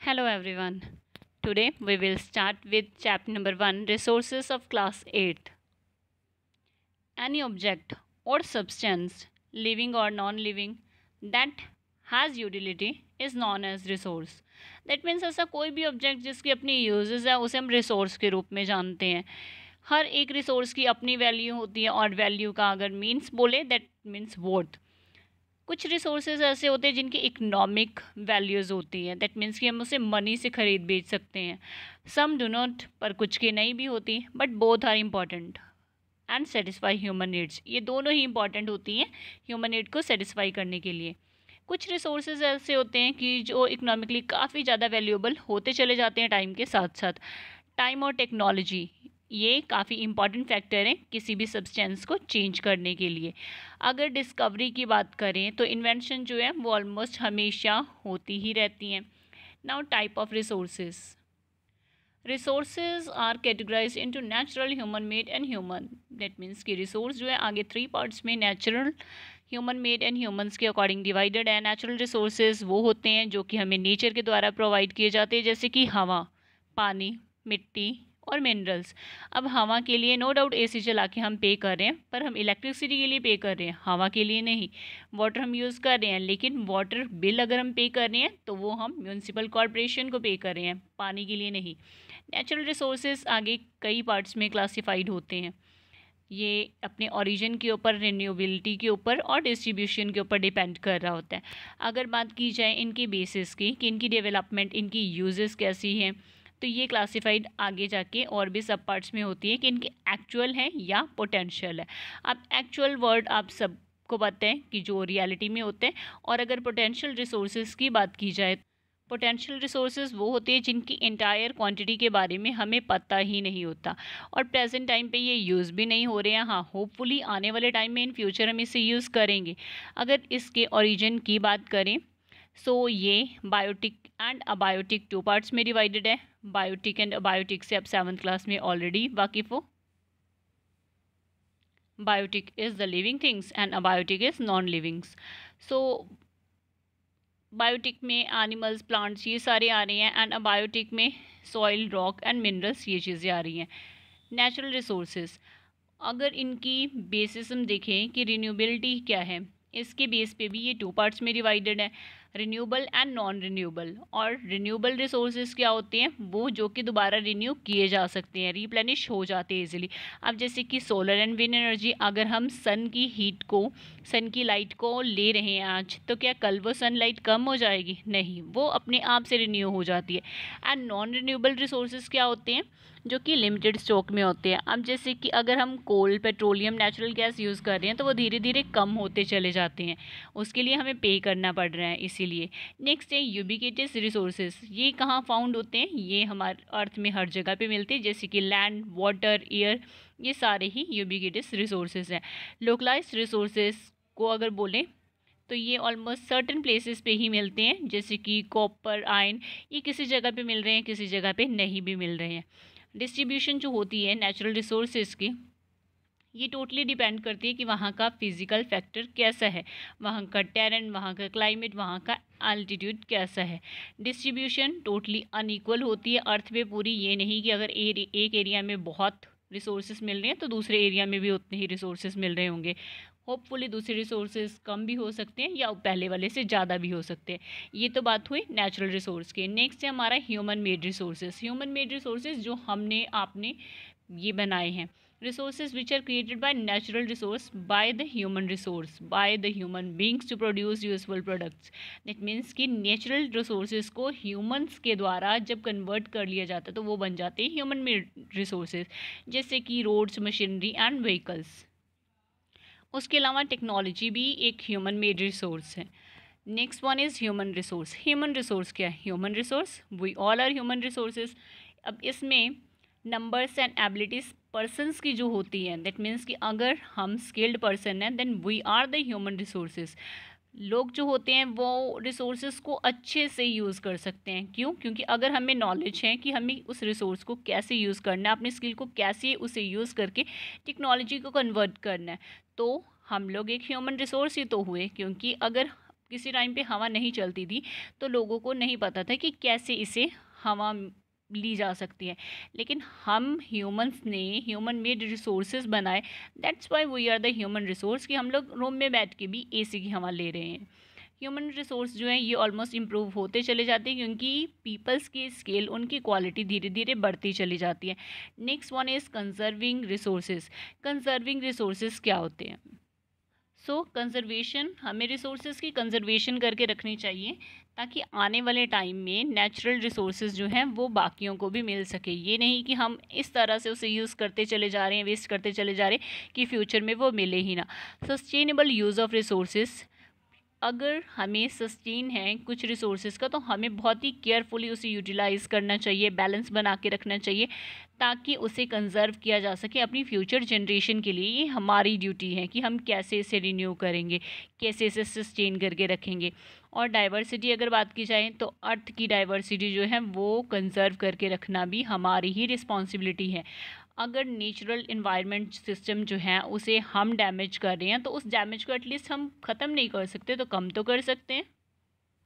Hello everyone. Today we will start with chapter number 1, Resources of Class 8. Any object or substance, living or non-living, that has utility is known as resource. That means ऐसा कोई भी object जिसकी अपनी uses है उसे हम resource के रूप में जानते हैं. हर एक रिसोर्स की अपनी वैल्यू होती है और वैल्यू का अगर मीन्स बोले दैट मीन्स वर्थ. कुछ रिसोर्सेज ऐसे होते हैं जिनकी इकोनॉमिक वैल्यूज़ होती हैं. दैट मीन्स कि हम उसे मनी से ख़रीद बेच सकते हैं. सम डू नॉट, पर कुछ की नहीं भी होती. But both are important and satisfy human needs. ये दोनों ही इंपॉर्टेंट होती हैं ह्यूमन नीड को सेटिस्फाई करने के लिए. कुछ रिसोर्सेज ऐसे होते हैं कि जो इकोनॉमिकली काफ़ी ज़्यादा वैल्यूएबल होते चले जाते हैं टाइम के साथ साथ. टाइम और टेक्नोलॉजी ये काफ़ी इंपॉर्टेंट फैक्टर हैं किसी भी सब्सटेंस को चेंज करने के लिए. अगर डिस्कवरी की बात करें तो इन्वेंशन जो है वो ऑलमोस्ट हमेशा होती ही रहती हैं. Now type of resources. Resources are categorize into natural, human made and human. That means कि रिसोर्स जो है आगे 3 पार्ट्स में natural, human made and humans के अकॉर्डिंग डिवाइडेड है. नेचुरल रिसोर्सेज वो होते हैं जो कि हमें नेचर के द्वारा प्रोवाइड किए जाते हैं, जैसे कि हवा, पानी, मिट्टी और मिनरल्स. अब हवा के लिए नो डाउट एसी चला के हम पे कर रहे हैं, पर हम इलेक्ट्रिसिटी के लिए पे कर रहे हैं, हवा के लिए नहीं. वाटर हम यूज़ कर रहे हैं, लेकिन वाटर बिल अगर हम पे कर रहे हैं तो वो हम म्यूनसिपल कॉरपोरेशन को पे कर रहे हैं, पानी के लिए नहीं. नेचुरल रिसोर्सेज आगे कई पार्ट्स में क्लासिफाइड होते हैं. ये अपने ओरिजिन के ऊपर, रिन्यूएबिलिटी के ऊपर और डिस्ट्रीब्यूशन के ऊपर डिपेंड कर रहा होता है. अगर बात की जाए इनकी बेसिस की कि इनकी डेवलपमेंट, इनकी यूजेस कैसी हैं, तो ये क्लासिफाइड आगे जाके और भी सब पार्ट्स में होती है कि इनके एक्चुअल हैं या पोटेंशियल है. अब एक्चुअल वर्ड आप सबको पता है कि जो रियलिटी में होते हैं. और अगर पोटेंशियल रिसोर्सेज की बात की जाए, पोटेंशियल रिसोर्सेज वो होते हैं जिनकी इंटायर क्वांटिटी के बारे में हमें पता ही नहीं होता और प्रेजेंट टाइम पे ये यूज़ भी नहीं हो रहे हैं. हाँ, होपफुली आने वाले टाइम में इन फ्यूचर हम इसे यूज़ करेंगे. अगर इसके ओरिजिन की बात करें सो ये बायोटिक एंड अबायोटिक 2 पार्ट्स में डिवाइडेड है. बायोटिक एंड अबायोटिक से आप 7th क्लास में ऑलरेडी वाकिफ़ हो. Biotic is the living things and abiotic is non livings. So biotic में एनिमल्स, प्लांट्स ये सारे आ रहे हैं एंड अबायोटिक में सॉइल, रॉक एंड मिनरल्स ये चीज़ें आ रही हैं. नेचुरल रिसोर्सेज, अगर इनकी बेसिस हम देखें कि रिन्यूएबिलिटी क्या है, इसके बेस पे भी ये 2 पार्ट्स में डिवाइडेड है, रिन्यूएबल एंड नॉन रिन्यूएबल. और रिन्यूएबल रिसोर्सेज क्या होते हैं, वो जो कि दोबारा रिन्यू किए जा सकते हैं, रिप्लेनिश हो जाते हैं इजीली. अब जैसे कि सोलर एंड विंड एनर्जी, अगर हम सन की हीट को, सन की लाइट को ले रहे हैं आज, तो क्या कल वो सनलाइट कम हो जाएगी? नहीं, वो अपने आप से रिन्यू हो जाती है. एंड नॉन रिन्यूएबल रिसोर्सेज क्या होते हैं, जो कि लिमिटेड स्टॉक में होते हैं. अब जैसे कि अगर हम कोल, पेट्रोलियम, नेचुरल गैस यूज़ कर रहे हैं तो वो धीरे धीरे कम होते चले जाते हैं, उसके लिए हमें पे करना पड़ रहा है इसीलिए. नेक्स्ट है यूबिक्विटस रिसोर्सेज. ये कहाँ फाउंड होते हैं, ये हमारे अर्थ में हर जगह पे मिलते हैं, जैसे कि लैंड, वाटर, एयर, ये सारे ही यूबिक्विटस रिसोर्सेज हैं. लोकलाइज्ड रिसोर्सेज को अगर बोलें तो ये ऑलमोस्ट सर्टन प्लेसेस पे ही मिलते हैं, जैसे कि कॉपर, आयरन, ये किसी जगह पे मिल रहे हैं, किसी जगह पे नहीं भी मिल रहे हैं. डिस्ट्रीब्यूशन जो होती है नेचुरल रिसोर्सेज की, ये टोटली डिपेंड करती है कि वहाँ का फिज़िकल फैक्टर कैसा है, वहाँ का टेरेन, वहाँ का क्लाइमेट, वहाँ का अल्टीट्यूड कैसा है. डिस्ट्रीब्यूशन टोटली अनइक्वल होती है अर्थ पे पूरी. ये नहीं कि अगर एक एरिया में बहुत रिसोर्सेज मिल रहे हैं तो दूसरे एरिया में भी उतने ही रिसोर्सेज मिल रहे होंगे. होपफुली दूसरे रिसोर्सेज कम भी हो सकते हैं या पहले वाले से ज़्यादा भी हो सकते हैं. ये तो बात हुई नेचुरल रिसोर्स की. नेक्स्ट है हमारा human made resources. Human made resources जो हमने आपने ये बनाए हैं, resources which are created by natural resource by the human resource, by the human beings to produce useful products. that means कि natural resources को humans के द्वारा जब convert कर लिया जाता है तो वो बन जाते हैं human made resources, जैसे कि roads, machinery and vehicles. उसके अलावा टेक्नोलॉजी भी एक ह्यूमन मेड रिसोर्स है. Next one is human resource. Human resource क्या है, human resource, we all are human resources. अब इसमें नंबर्स एंड एबिलिटीज़ पर्सनस की जो होती हैं, दैट मीन्स कि अगर हम स्किल्ड पर्सन हैं then we are the human resources. लोग जो होते हैं वो रिसोर्सेज को अच्छे से यूज़ कर सकते हैं. क्यों? क्योंकि अगर हमें नॉलेज है कि हमें उस रिसोर्स को कैसे यूज़ करना है, अपनी स्किल को कैसे उसे यूज़ करके टेक्नोलॉजी को कन्वर्ट करना है, तो हम लोग एक ह्यूमन रिसोर्स ही तो हुए. क्योंकि अगर किसी टाइम पे हवा नहीं चलती थी तो लोगों को नहीं पता था कि कैसे इसे हवा ली जा सकती है, लेकिन हम ह्यूमंस ने ह्यूमन मेड रिसोर्सेज बनाए। That's why we are the human resource, कि हम लोग रूम में बैठ के भी एसी की हवा ले रहे हैं। ह्यूमन रिसोर्स जो है ये ऑलमोस्ट इम्प्रूव होते चले जाते हैं, क्योंकि पीपल्स की स्केल, उनकी क्वालिटी धीरे धीरे बढ़ती चली जाती है। Next one is conserving resources. Conserving resources क्या होते हैं? सो कंजर्वेशन, हमें रिसोर्सेज की कंजर्वेशन करके रखनी चाहिए ताकि आने वाले टाइम में नेचुरल रिसोर्सेज जो हैं वो बाकियों को भी मिल सके। ये नहीं कि हम इस तरह से उसे यूज़ करते चले जा रहे हैं, वेस्ट करते चले जा रहे हैं कि फ्यूचर में वो मिले ही ना। सस्टेनेबल यूज़ ऑफ रिसोर्सेज, अगर हमें सस्टेन है कुछ रिसोर्सेज का तो हमें बहुत ही केयरफुली उसे यूटिलाइज़ करना चाहिए, बैलेंस बना के रखना चाहिए ताकि उसे कंजर्व किया जा सके अपनी फ्यूचर जनरेशन के लिए। ये हमारी ड्यूटी है कि हम कैसे इसे रिन्यू करेंगे, कैसे इसे सस्टेन करके रखेंगे। और डाइवर्सिटी अगर बात की जाए तो अर्थ की डाइवर्सिटी जो है वो कंजर्व करके रखना भी हमारी ही रिस्पॉन्सिबिलिटी है। अगर नेचुरल इन्वायरमेंट सिस्टम जो है उसे हम डैमेज कर रहे हैं तो उस डैमेज को एटलीस्ट हम ख़त्म नहीं कर सकते तो कम तो कर सकते हैं।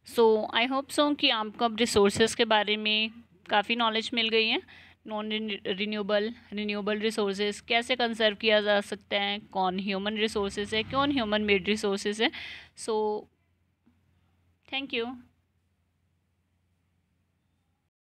सो आई होप सो कि आपको अब रिसोर्सेज के बारे में काफ़ी नॉलेज मिल गई है। नॉन रिन्यूएबल रिसोर्सेज कैसे कंजर्व किया जा सकता है, कौन ह्यूमन रिसोर्सेज है, कौन ह्यूमन मेड रिसोर्सेज है। So thank you.